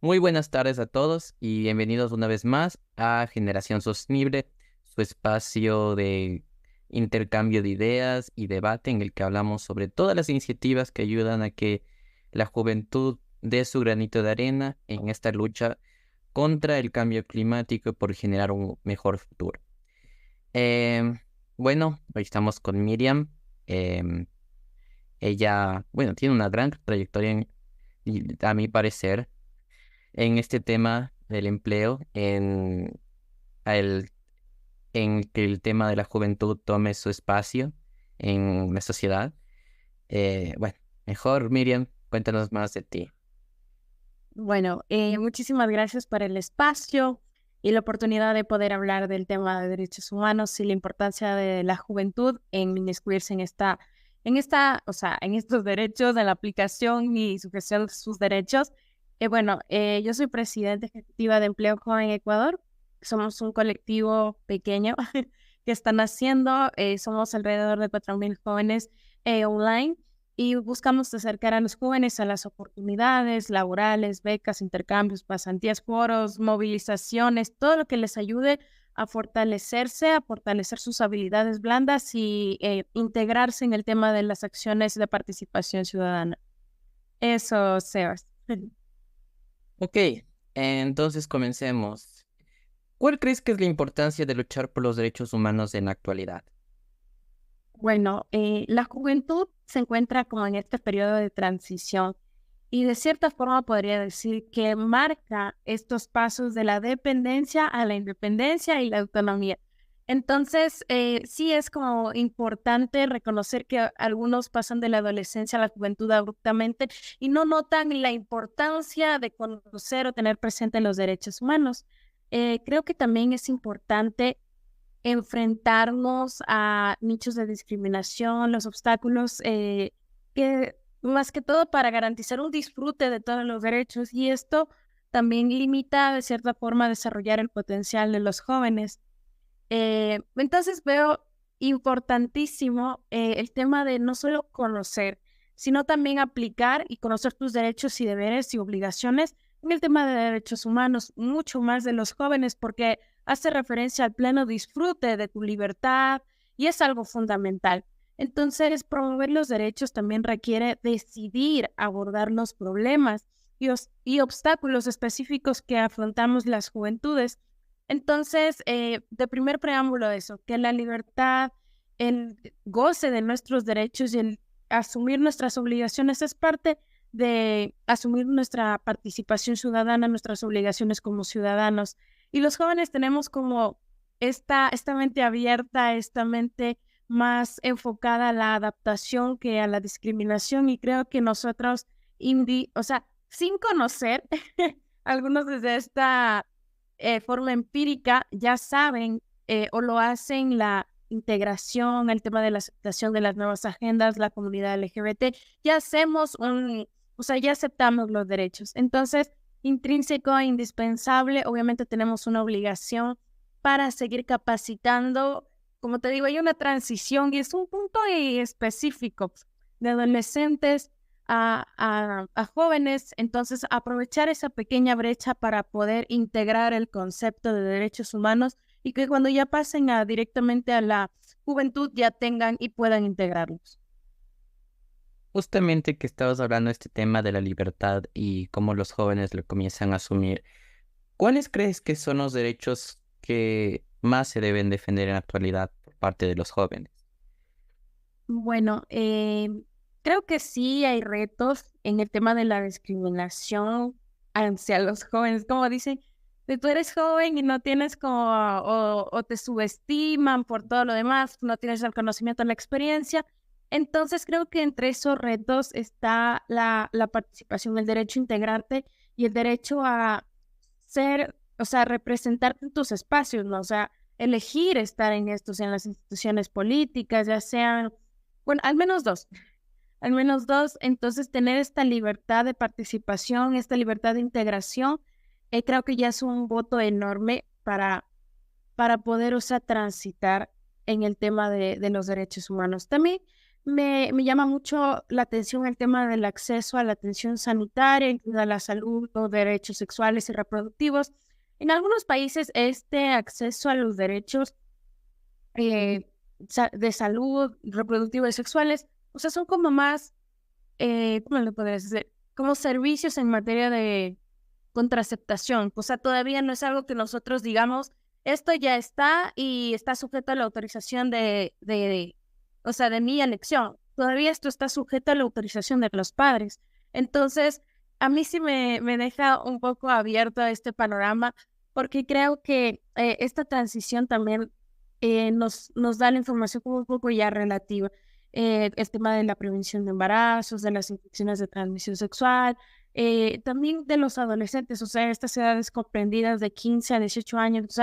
Muy buenas tardes a todos y bienvenidos una vez más a Generación Sostenible, su espacio de intercambio de ideas y debate en el que hablamos sobre todas las iniciativas que ayudan a que la juventud dé su granito de arena en esta lucha contra el cambio climático y por generar un mejor futuro. Em, bueno, hoy estamos con Miriam. Em, Ella, bueno, tiene una gran trayectoria a mi parecer en este tema del empleo, el- en que el tema de la juventud tome su espacio en la sociedad. Bueno, mejor Miriam, cuéntanos más de ti. Bueno, muchísimas gracias por el espacio y la oportunidad de poder hablar del tema de derechos humanos y la importancia de la juventud en inmiscuirse en estos derechos, en la aplicación y sujeción de sus derechos. Yo soy presidenta ejecutiva de Empleo Joven Ecuador. Somos un colectivo pequeño que están haciendo, somos alrededor de 4.000 jóvenes online y buscamos acercar a los jóvenes a las oportunidades laborales, becas, intercambios, pasantías, foros, movilizaciones, todo lo que les ayude a fortalecerse, a fortalecer sus habilidades blandas y integrarse en el tema de las acciones de participación ciudadana. Eso, Sebas. Ok, entonces comencemos. ¿Cuál crees que es la importancia de luchar por los derechos humanos en la actualidad? La juventud se encuentra como en este periodo de transición y de cierta forma podría decir que marca estos pasos de la dependencia a la independencia y la autonomía. Entonces, sí es como importante reconocer que algunos pasan de la adolescencia a la juventud abruptamente y no notan la importancia de conocer o tener presente los derechos humanos. Creo que también es importante enfrentarnos a nichos de discriminación, los obstáculos, que más que todo para garantizar un disfrute de todos los derechos, y esto también limita de cierta forma desarrollar el potencial de los jóvenes. Entonces veo importantísimo el tema de no solo conocer, sino también aplicar y conocer tus derechos y deberes y obligaciones en el tema de derechos humanos, mucho más de los jóvenes, porque hace referencia al pleno disfrute de tu libertad y es algo fundamental. Entonces, promover los derechos también requiere decidir abordar los problemas y obstáculos específicos que afrontamos las juventudes. Entonces, de primer preámbulo eso, que la libertad, el goce de nuestros derechos y el asumir nuestras obligaciones es parte de asumir nuestra participación ciudadana, nuestras obligaciones como ciudadanos. Y los jóvenes tenemos como esta mente abierta, esta mente más enfocada a la adaptación que a la discriminación. Y creo que nosotros, sin conocer, algunos desde esta forma empírica ya saben o lo hacen la integración, el tema de la aceptación de las nuevas agendas, la comunidad LGBT, ya ya aceptamos los derechos. Entonces, intrínseco e indispensable, obviamente tenemos una obligación para seguir capacitando. Como te digo, hay una transición y es un punto específico de adolescentes a jóvenes, entonces aprovechar esa pequeña brecha para poder integrar el concepto de derechos humanos y que cuando ya pasen directamente a la juventud ya tengan y puedan integrarlos. Justamente que estabas hablando de este tema de la libertad y cómo los jóvenes lo comienzan a asumir. ¿Cuáles crees que son los derechos que más se deben defender en la actualidad por parte de los jóvenes? Bueno, creo que sí hay retos en el tema de la discriminación hacia los jóvenes. Como dicen, de tú eres joven y no tienes o te subestiman por todo lo demás, no tienes el conocimiento, la experiencia. Entonces creo que entre esos retos está la participación, el derecho a integrarte y el derecho a ser, o sea, representarte en tus espacios, ¿no? O sea, elegir estar en las instituciones políticas, ya sean bueno, al menos 2. Entonces, tener esta libertad de participación, esta libertad de integración, creo que ya es un voto enorme para poder, o sea, transitar en el tema de los derechos humanos. También me llama mucho la atención el tema del acceso a la atención sanitaria, incluida la salud, los derechos sexuales y reproductivos. En algunos países este acceso a los derechos de salud reproductiva y sexuales, o sea, son como más, ¿cómo le podrías decir? Como servicios en materia de contraceptación. O sea, todavía no es algo que nosotros digamos, esto ya está y está sujeto a la autorización o sea, de mi elección. Todavía esto está sujeto a la autorización de los padres. Entonces, a mí sí me deja un poco abierto a este panorama, porque creo que esta transición también nos da la información como un poco ya relativa. El tema de la prevención de embarazos, de las infecciones de transmisión sexual, también de los adolescentes, o sea, estas edades comprendidas de 15 a 18 años,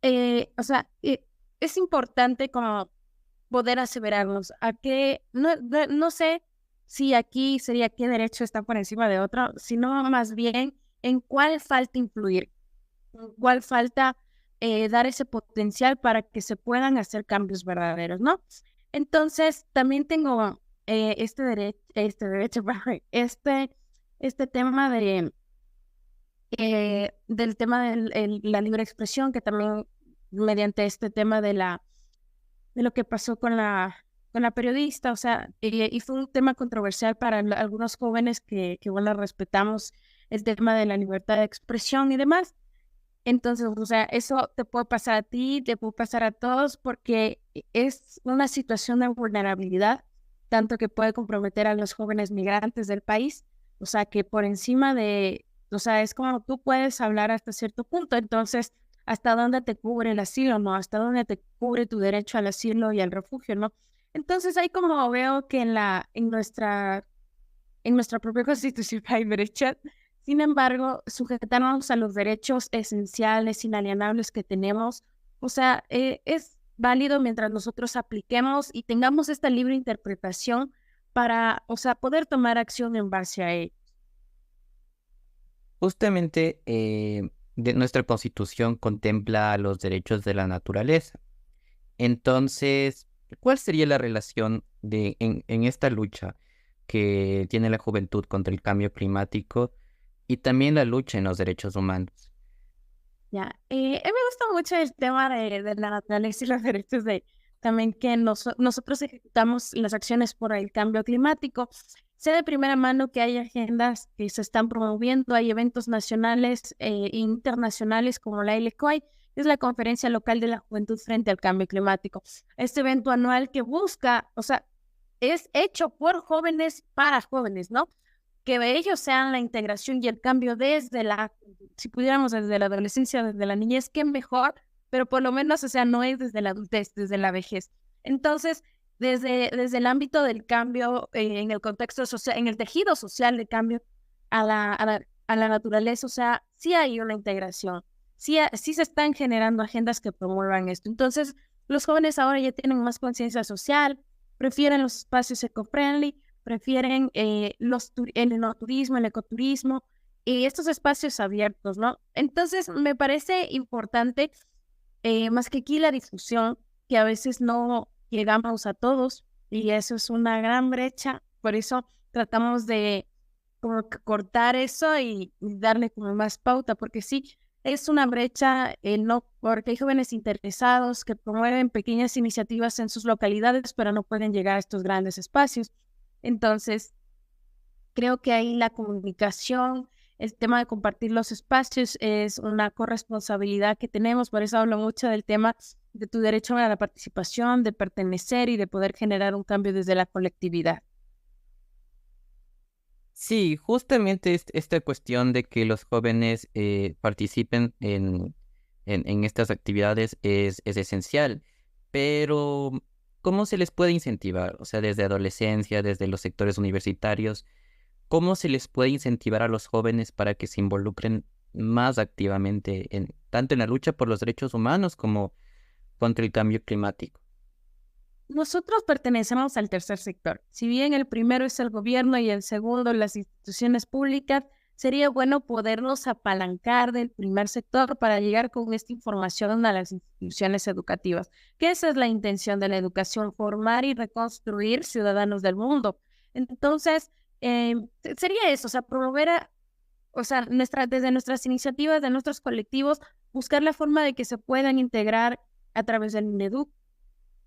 es importante como poder aseverarnos a qué, no sé si aquí sería qué derecho está por encima de otro, sino más bien en cuál falta influir, en cuál falta dar ese potencial para que se puedan hacer cambios verdaderos, ¿no? Entonces, también tengo este derecho, perdón, este tema del tema de la libre expresión, que también mediante este tema de lo que pasó con la periodista, o sea, y fue un tema controversial para algunos jóvenes que bueno, respetamos el tema de la libertad de expresión y demás. Entonces, o sea, eso te puede pasar a ti, te puede pasar a todos, porque es una situación de vulnerabilidad, tanto que puede comprometer a los jóvenes migrantes del país, o sea, que por encima o sea, es como tú puedes hablar hasta cierto punto, entonces, ¿hasta dónde te cubre el asilo, no? ¿Hasta dónde te cubre tu derecho al asilo y al refugio, no? Entonces, ahí como veo que en nuestra propia constitución hay derechos. Sin embargo, sujetarnos a los derechos esenciales, inalienables que tenemos, o sea, es válido mientras nosotros apliquemos y tengamos esta libre interpretación para, o sea, poder tomar acción en base a ello. Justamente nuestra constitución contempla los derechos de la naturaleza. Entonces, ¿cuál sería la relación en esta lucha que tiene la juventud contra el cambio climático y también la lucha en los derechos humanos? Ya, me gusta mucho el tema de la naturaleza y los derechos también que nosotros ejecutamos las acciones por el cambio climático. Sé de primera mano que hay agendas que se están promoviendo, hay eventos nacionales e internacionales como la ILECOI, que es la Conferencia Local de la Juventud frente al Cambio Climático. Este evento anual que busca, o sea, es hecho por jóvenes para jóvenes, ¿no? Que ellos sean la integración y el cambio si pudiéramos desde la adolescencia, desde la niñez, qué mejor, pero por lo menos, o sea, no es desde la adultez, desde la vejez. Entonces, desde el ámbito del cambio, en el contexto social, en el tejido social de cambio a la naturaleza, o sea, sí hay una integración, sí se están generando agendas que promuevan esto. Entonces, los jóvenes ahora ya tienen más conciencia social, prefieren los espacios eco-friendly, prefieren el enoturismo, el ecoturismo y estos espacios abiertos, ¿no? Entonces, me parece importante, más que aquí la difusión, que a veces no llegamos a todos y eso es una gran brecha, por eso tratamos de como que cortar eso y darle como más pauta, porque sí, es una brecha, no, porque hay jóvenes interesados que promueven pequeñas iniciativas en sus localidades, pero no pueden llegar a estos grandes espacios. Entonces, creo que ahí la comunicación, el tema de compartir los espacios es una corresponsabilidad que tenemos, por eso hablo mucho del tema de tu derecho a la participación, de pertenecer y de poder generar un cambio desde la colectividad. Sí, justamente esta cuestión de que los jóvenes participen en estas actividades es esencial, pero ¿cómo se les puede incentivar? O sea, desde adolescencia, desde los sectores universitarios, ¿cómo se les puede incentivar a los jóvenes para que se involucren más activamente tanto en la lucha por los derechos humanos como contra el cambio climático? Nosotros pertenecemos al tercer sector. Si bien el primero es el gobierno y el segundo las instituciones públicas, sería bueno podernos apalancar del primer sector para llegar con esta información a las instituciones educativas, que esa es la intención de la educación, formar y reconstruir ciudadanos del mundo. Entonces, sería eso, o sea, promover, o sea, desde nuestras iniciativas, de nuestros colectivos, buscar la forma de que se puedan integrar a través del INEDUC,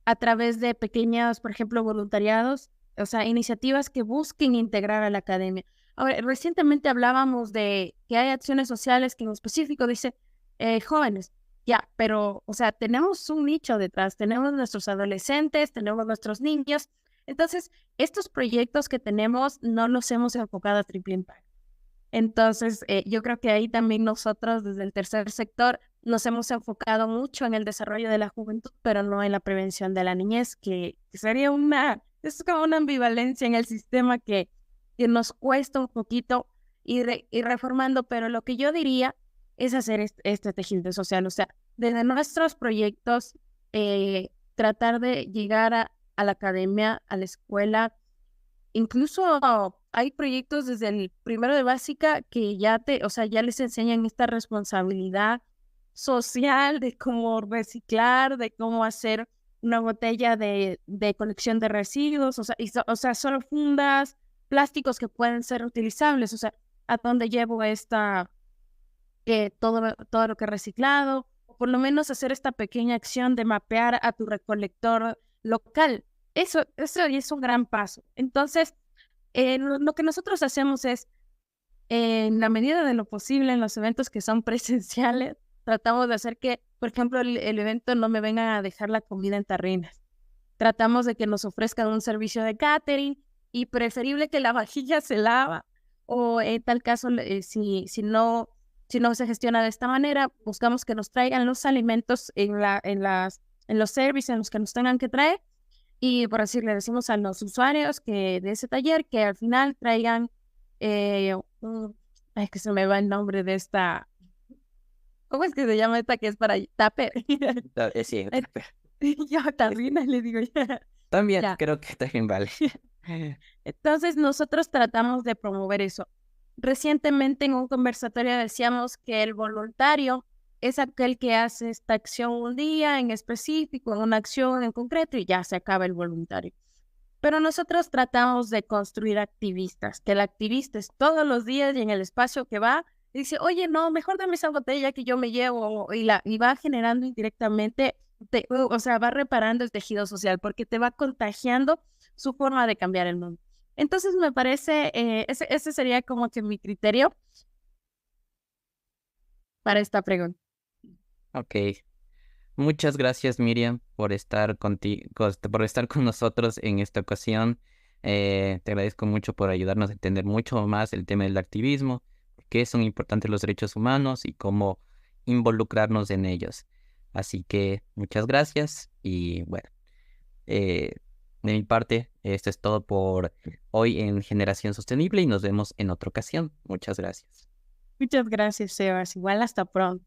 a través de pequeños, por ejemplo, voluntariados, o sea, iniciativas que busquen integrar a la academia. Ahora, recientemente hablábamos de que hay acciones sociales que en específico dice jóvenes, ya, pero, o sea, tenemos un nicho detrás, tenemos nuestros adolescentes, tenemos nuestros niños. Entonces, estos proyectos que tenemos no los hemos enfocado a triple impacto. Entonces, yo creo que ahí también nosotros desde el tercer sector nos hemos enfocado mucho en el desarrollo de la juventud, pero no en la prevención de la niñez, que sería es como una ambivalencia en el sistema que nos cuesta un poquito ir reformando, pero lo que yo diría es hacer este tejido social, o sea, desde nuestros proyectos, tratar de llegar a la academia, a la escuela. Incluso hay proyectos desde el primero de básica que o sea, ya les enseñan esta responsabilidad social de cómo reciclar, de cómo hacer una botella de colección de residuos, o sea, o sea, solo fundas, plásticos que pueden ser utilizables, o sea, a dónde llevo todo lo que he reciclado, o por lo menos hacer esta pequeña acción de mapear a tu recolector local. Eso ya es un gran paso. Entonces, lo que nosotros hacemos es, en la medida de lo posible, en los eventos que son presenciales, tratamos de hacer que, por ejemplo, el evento no me vengan a dejar la comida en tarrinas. Tratamos de que nos ofrezcan un servicio de catering y preferible que la vajilla se lava o en tal caso, si no se gestiona de esta manera, buscamos que nos traigan los alimentos en los servicios en los que nos tengan que traer. Y por así le decimos a los usuarios de ese taller que al final traigan, ay, que se me va el nombre de esta, ¿cómo es que se llama esta que es para tupper? Sí, Yo tarrina le digo ya. también Ya. creo que también vale. Entonces nosotros tratamos de promover eso. Recientemente en un conversatorio decíamos que el voluntario es aquel que hace esta acción un día en específico, en una acción en concreto y ya se acaba el voluntario. Pero nosotros tratamos de construir activistas, que el activista es todos los días y en el espacio que va, dice, oye, no, mejor dame esa botella que yo me llevo, y va generando indirectamente, o sea, va reparando el tejido social, porque te va contagiando su forma de cambiar el mundo. Entonces me parece, ese sería como que mi criterio para esta pregunta. Ok. Muchas gracias, Miriam, por estar por estar con nosotros en esta ocasión. Te agradezco mucho por ayudarnos a entender mucho más el tema del activismo, por qué son importantes los derechos humanos y cómo involucrarnos en ellos. Así que muchas gracias y bueno, de mi parte, esto es todo por hoy en Generación Sostenible y nos vemos en otra ocasión. Muchas gracias. Muchas gracias, Sebas. Igual hasta pronto.